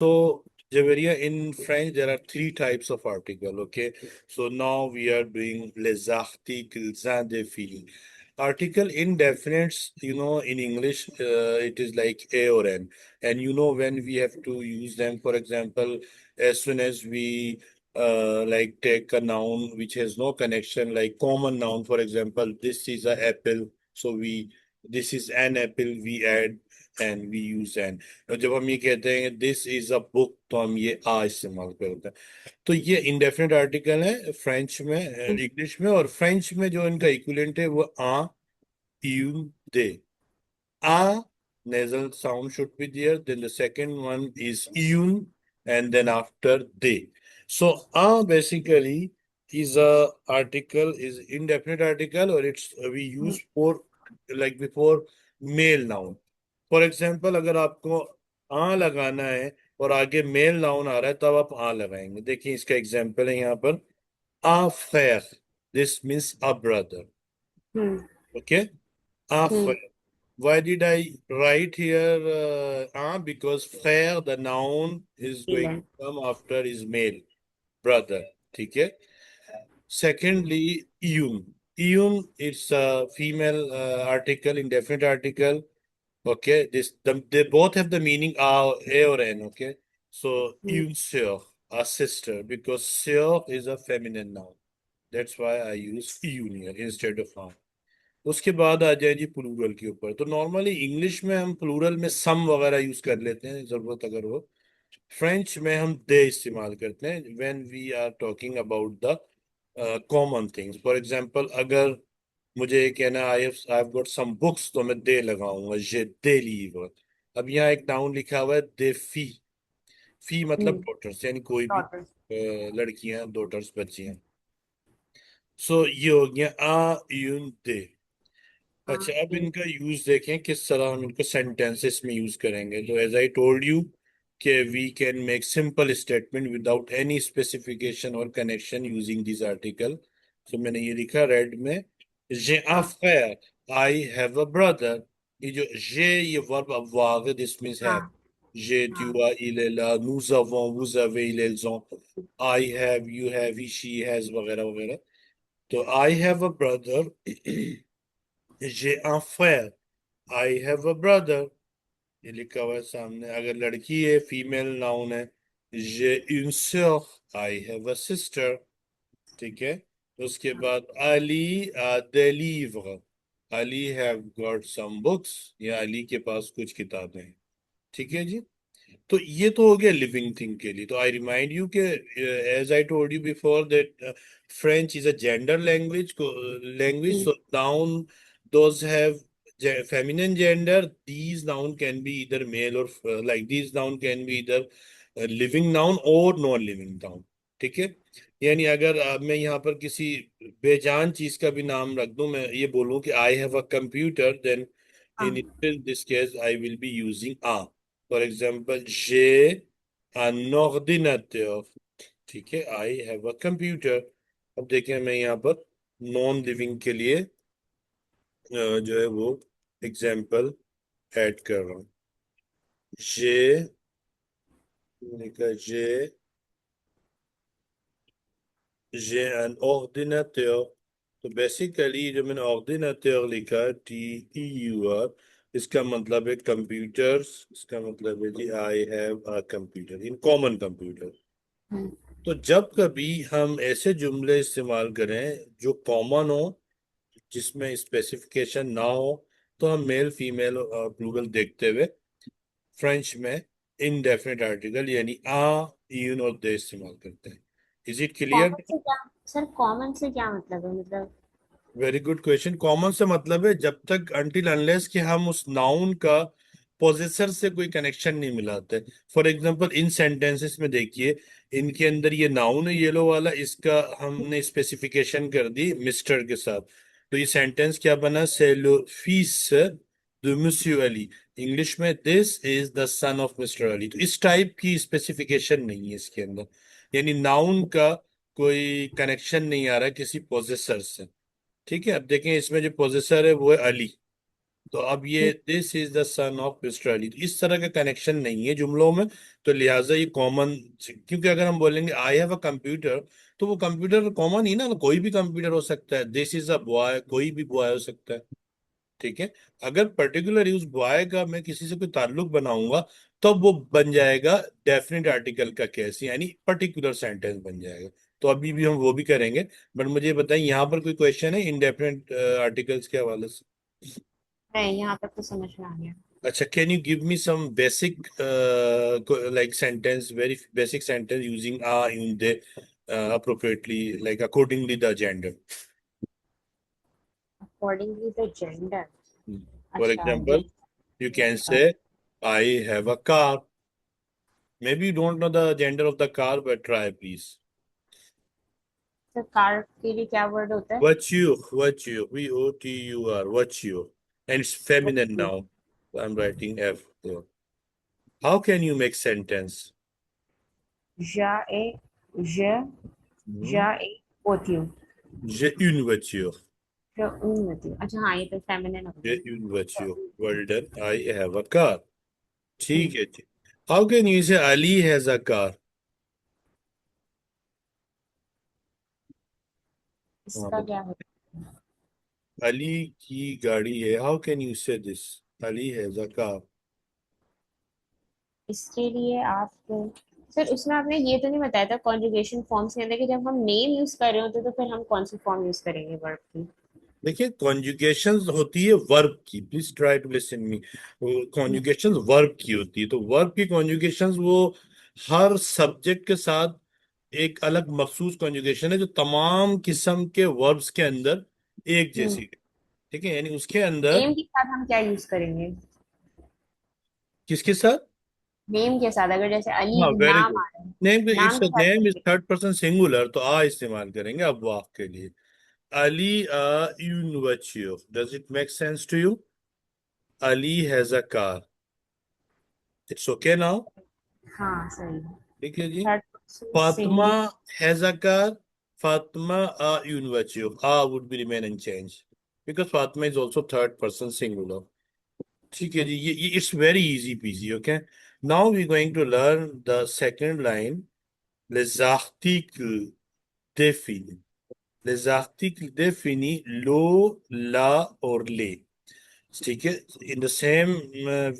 So, Javeria, in French, there are three types of article. Okay, so now we are doing les articles indéfinis. Article indefinites, in English, it is like a or an, and when we have to use them. For example, as soon as we like take a noun which has no connection, like common noun. For example, this is a apple, so we this is an apple. We add and we use an. और जब हम ये कहते हैं this is a book, तो हम ये आ इस्तेमाल करते हैं। तो ये इंडेफिनिट आर्टिकल है फ्रेंच में, इंग्लिश में, और फ्रेंच में जो इनका इक्विवेलेंट है वो आ, यू, दे। आ nasal sound should be there, then the second one is yun, and then after they. So a basically is a article, is indefinite article, or it's we use for like before male noun. For example, अगर आपको आ लगाना है और आगे mail noun आ रहा है तब आप आ लगाएंगे। देखिए इसका एग्जाम्पल है यहाँ पर, आ फ्रेर, this means a brother. Hmm. Okay, आ हम्म। फ्रेर। Why did I write here because frère, the noun, is going female. to come after is male, brother. ठीक है। Secondly, iun. Iun, it's a female article, indefinite article. Okay, they both have the meaning a or n. Okay, so une sœur, a sister, because sœur is a feminine noun. That's why I use une here instead of a. उसके बाद आ जाए जी plural के ऊपर। तो normally English में हम plural में सम वगैरह यूज कर लेते हैं जरूरत अगर हो। फ्रेंच में हम दे इस्तेमाल करते हैं when we are talking about the common things. For example, अगर मुझे ये कहना I have got some books, तो मैं दे लगाऊंगा, जे दे लीव। अब यहाँ एक नाउन लिखा हुआ है दे फी। फी मतलब डॉटर्स, यानी कोई भी डॉटर। लड़कियां, डॉटर्स, बच्चियां। सो ये हो गया आ यून दे। हाँ, अच्छा, अब ये। इनका यूज देखें किस तरह हम इनको सेंटेंसेस में यूज करेंगे। तो एज आई टोल्ड यू कि we can make simple statement without any specification और कनेक्शन यूजिंग दिस आर्टिकल। तो मैंने ये लिखा रेड में, j'ai un हाँ। frère, I have a brother। ये जो j'ai, ये वर्ब avoir है, दिस मींस हाँ। have। j'ai, tu हाँ। as, il est là, nous avons, vous avez, ils, elles ont, I have, you have, he, she has, वगैरह वगैरह। तो I have a brother, j'ai un frère, I have a brother, ये लिखा हुआ है सामने। अगर लड़की है, फीमेल नाउन है, j'ai une sœur, I have a sister. ठीक है। उसके बाद अली दे livres, Ali have got some books, या अली के पास कुछ किताबें हैं। ठीक है जी। तो ये तो हो गया लिविंग थिंग के लिए। तो आई रिमाइंड यू के as I told you before that French is a gender language, hmm. So noun those have feminine gender. These noun can be either male or like these noun can be either living noun or non living noun। ठीक है। यानी अगर मैं यहाँ पर किसी बेजान चीज का भी नाम रख दूं, मैं ये बोलूं कि I have a computer, then हाँ। in this case I will be using a। For example, j'ai un ordinateur। ठीक है, आई हैव अ कंप्यूटर। अब देखें मैं यहाँ पर नॉन लिविंग के लिए जो है वो एग्जाम्पल ऐड कर रहा हूँ। j'ai, मैंने कहा j'ai un ordinateur। तो बेसिकली जो मैंने ऑर्डिनेटर लिखा, TEUR, इसका मतलब है कंप्यूटर्स। इसका मतलब है जी I have a computer, in common computer. Hmm. तो जब कभी हम ऐसे जुमले इस्तेमाल करें जो कॉमन हो, जिसमें स्पेसिफिकेशन ना हो, तो हम मेल फीमेल और प्लूरल देखते हुए फ्रेंच में इनडेफिनेट आर्टिकल यानी आ, यून और दे इस्तेमाल करते हैं। Is it clear? कॉमन से क्या? सर, कॉमन से क्या मतलब है? मतलब। Very good question. कॉमन से मतलब है जब तक अनटिल अनलेस कि हम उस नाउन का पोजेसर से कोई कनेक्शन नहीं मिलाते। फॉर एग्जांपल, इन सेंटेंसेस में देखिए, इनके अंदर ये नाउन है येलो वाला, इसका हमने स्पेसिफिकेशन कर दी मिस्टर के साथ। तो ये सेंटेंस क्या बना, c'est le fils de monsieur Ali. English में this is the son of mister Ali. तो इस टाइप की स्पेसिफिकेशन नहीं है इसके अंदर, यानी नाउन का कोई कनेक्शन नहीं आ रहा किसी पोजेसर से। ठीक है। अब देखें इसमें जो पोजेसर है वो है अली। तो अब ये this is the son of mister Ali, तो इस तरह का कनेक्शन नहीं है जुमलों में, तो लिहाजा ये कॉमन, क्योंकि अगर हम बोलेंगे आई हैव अ कंप्यूटर, तो वो कंप्यूटर कॉमन ही ना, कोई भी कंप्यूटर हो सकता है। दिस इज अ बॉय, कोई भी बॉय हो सकता है। ठीक है। अगर पर्टिकुलर उस बॉय का मैं किसी से कोई ताल्लुक बनाऊंगा, तब वो बन जाएगा डेफिनेट आर्टिकल का केस, यानी पर्टिकुलर सेंटेंस बन जाएगा। तो अभी भी हम वो भी करेंगे। बट मुझे बताइए, यहाँ पर कोई क्वेश्चन है इंडेफिनेट आर्टिकल्स के हवाले से? नहीं, यहाँ तक तो समझ में आ गया। अच्छा, can you give me some basic like sentence, very basic sentence using a in the appropriately, like accordingly the gender. Accordingly the gender. For अच्छा example, you can a, say, I have a car. Maybe you don't know the gender of the car, but try please. तो car के लिए क्या word होता है? What you, what you, and it's feminine now. I'm writing F there. How can you make sentence? जा ए je Hmm? जा ए voiture। J'ai une voiture. जो उन होती है, अच्छा हाँ, ये तो फेमिनिन हो J'ai गया। une voiture. Well done. I have a car. ठीक हम्म, है जी। How can you say Ali has a car? हाँ इसका बताओ। क्या होता अली की गाड़ी है। How can you say this? Ali has a car. है? इसके लिए आप सर, उसमें आपने ये तो नहीं बताया था कॉन्जुगेशन फॉर्म्स के अंदर कि जब हम नेम यूज कर रहे होते तो फिर हम कौन सी फॉर्म यूज करेंगे वर्ब की? देखिए, कॉन्जुगेशन होती है वर्ब की, please try to listen me. Conjugation verb की होती है, तो वर्ब की कॉन्जुगेशन वो हर सब्जेक्ट के साथ एक अलग मखसूस कॉन्जुगेशन है, जो तमाम किस्म के वर्ब्स के अंदर एक जैसी है। ठीक है, यानी उसके अंदर नेम के साथ हम क्या यूज करेंगे? किसके साथ? नेम के साथ अगर जैसे अली हाँ, वेरी नाम गुड। आ रहा है, नेम इट्स नाम के साथ नेम इज करेंगे। थर्ड पर्सन सिंगुलर, तो आ इस्तेमाल करेंगे अब वाक के लिए। अली यूनिवर्सिटी, does it make sense to you? Ali has a car. It's okay now. हाँ सही। ठीक है जी। Third person Fatima singular. Has a car. Fatima यूनिवर्सिटी, would be remain unchange, because Fatima is also third person singular. ठीक है जी, ये इट्स वेरी इजी पीजी। Okay, now we going to learn the second line, les articles définis. Les articles définis, lo, la और les. ठीक है, in the same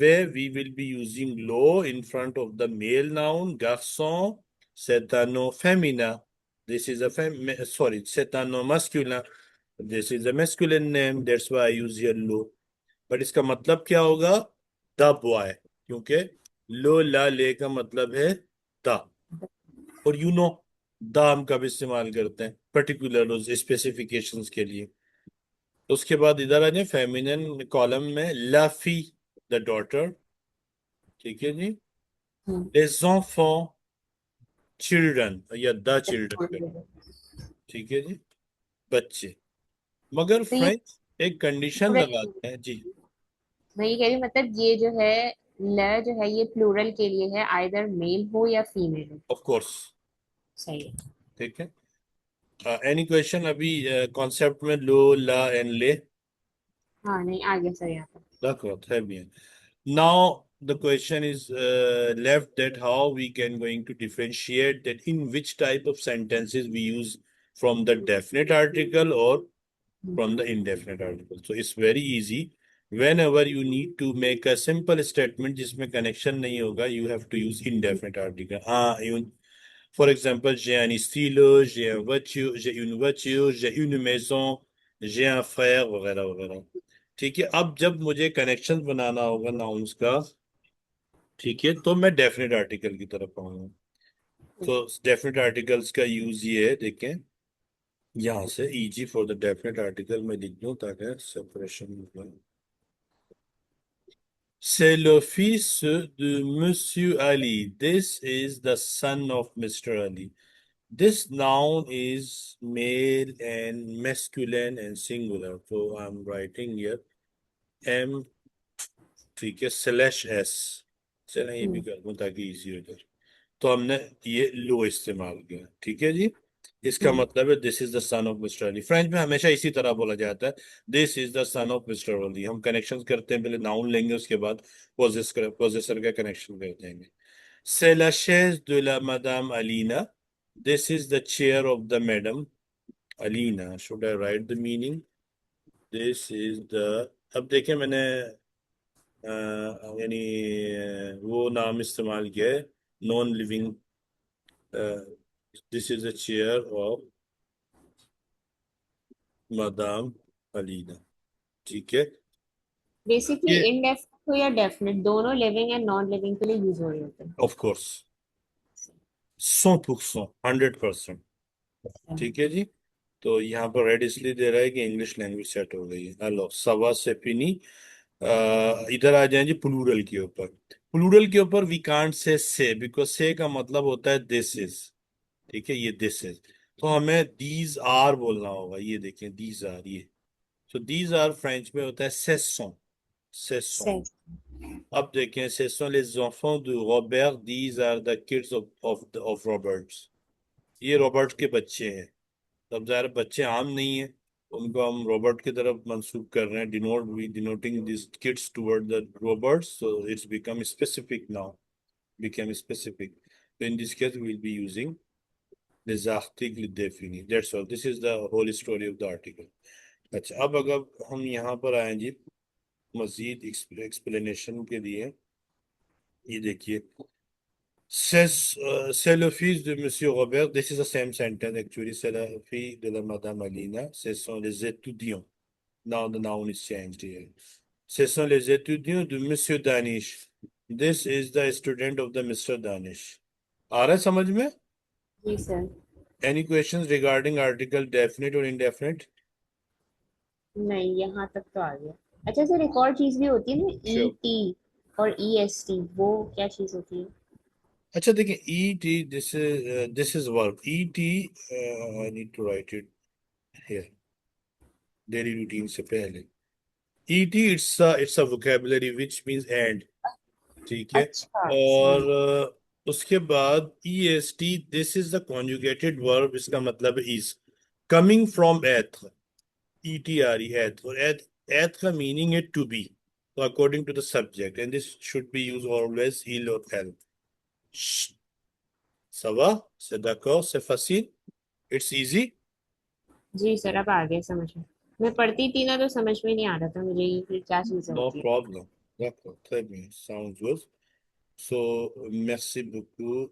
way we will be using lo in front of the male noun garçon. C'est un nom féminin. This is a sorry, c'est un nom masculin. This is a masculine name, that's why I use here lo. but इसका मतलब क्या होगा? the boy, क्योंकि लो ला ले का मतलब है the। और यू नो, द हम कब इस्तेमाल करते हैं? पर्टिकुलर स्पेसिफिकेशंस के लिए। तो उसके बाद इधर आ जाए, फेमिनिन कॉलम में लाफी, द डॉटर। ठीक है जी। les enfants, चिल्ड्रन या द चिल्ड्रन। ठीक है जी, बच्चे। मगर तो ये फ्रेंड्स एक कंडीशन प्लूरल, लगाते हैं जी। मैं ये कह रही हूँ, मतलब ये जो है ल जो है ये प्लूरल के लिए है, आइदर मेल हो या फीमेल हो। Of course. सही है। ठीक है। एनी क्वेश्चन अभी कॉन्सेप्ट में लो ला एंड ले? हाँ नहीं, आगे सर यहाँ पर। D'accord, très bien. Now the question is left, that how we can going to differentiate that in which type of sentences we use from the definite article or from the indefinite article. So it's very easy. Whenever you need to make a simple statement जिसमें connection नहीं होगा, you have to use indefinite article. For example, j'ai un stylo, j'ai une voiture, j'ai une maison, j'ai un frère, वगैरह वगैरह। ठीक है, अब जब मुझे कनेक्शन बनाना होगा नाउन्स का, ठीक है, तो मैं डेफिनेट आर्टिकल की तरफ आऊंगा। तो डेफिनेट आर्टिकल्स का यूज ये है, देखें यहाँ से, easy for the definite article मैं लिख दूं ताकि सेपरेशन हो। C'est le fils de Monsieur Ali. This is the son of Mr. Ali. This noun is male and masculine and singular. So I'm writing here M, ठीक है, slash S. चलें ये भी कर दूं ताकि इजी हो जाए। तो हमने ये लो इस्तेमाल किया। ठीक है जी। इसका मतलब है this is the son of mister Ali. French में हमेशा इसी तरह बोला जाता है, this is the son of mister Ali. हम कनेक्शन करते हैं, पहले नाउन लेंगे, उसके बाद पोजेसर का कनेक्शन कर देंगे। C'est la chaise de la Madame Alina. This is the chair of the Madam Alina. Should I write the meaning? This is the, अब देखिए मैंने यानी वो नाम इस्तेमाल किया है, non living. This is the chair of madam Alina. ठीक है। बेसिकली ये इनडेफिनिट हो या डेफिनेट, दोनों लिविंग एंड नॉन लिविंग के लिए यूज हो रहे होते हैं। Of course 100%, 100%। ठीक है जी। तो यहाँ पर रेड इसलिए दे रहा है कि इंग्लिश लैंग्वेज सेट हो गई है। हेलो सवा से फिनी। इधर आ जाए जी प्लूरल के ऊपर। प्लूरल के ऊपर वी कांट से बिकॉज से का मतलब होता है दिस इज। ठीक है, ये दिस इज, तो हमें दीज आर बोलना होगा। ये देखें दीज आर, ये, तो दीज आर फ्रेंच में होता है सेसों। सेसों। सेंस। अब देखें, ce sont les enfants de Robert, these are the kids of Roberts। ये रॉबर्ट के बच्चे हैं। तब ज़ाहिर बच्चे आम नहीं है, उनको हम रॉबर्ट की तरफ मंसूब कर रहे हैं, denoting this kids toward the Roberts, so it's become specific now, became specific। So in this case we will be using the Zachtig Defini। That's all, this is the whole story of the article। अच्छा, अब अगर हम यहाँ पर आए जी मजीद explanation के लिए, ये देखिए, c'est le fils de Monsieur Robert, this is the same sentence actually, c'est la fille de la Madame Alina, ce sont les étudiants, now the noun is changed here, ce sont les étudiants de Monsieur Danish, this is the student of the Mr. Danish। आ रहा है समझ में? जी sir. Any questions regarding article definite or indefinite? नहीं, यहाँ तक तो आ गया। अच्छा सर, एक और चीज भी होती है ना, ई Sure। टी और ई एस टी, वो क्या चीज होती है? अच्छा देखिए, E T, this is verb. E T, I need to write it here daily routine से पहले। ET it's a vocabulary which means and. ठीक है। अच्छा और समझ। उसके बाद E S T, this is the conjugated verb, इसका मतलब इज कमिंग फ्रॉम एथ। ई टी आर ई, एथ, और एथ, एथ का मीनिंग है टू बी, तो according to the subject, and this should be use always इल और हेल्प। सवा से d'accord, c'est facile, it's easy। Ji sir, अब आ गया समझ में। मैं पढ़ती थी ना तो समझ में नहीं आ रहा था मुझे ये कि क्या चीजें No होती है। problem। D'accord, très bien, sounds good। So merci beaucoup।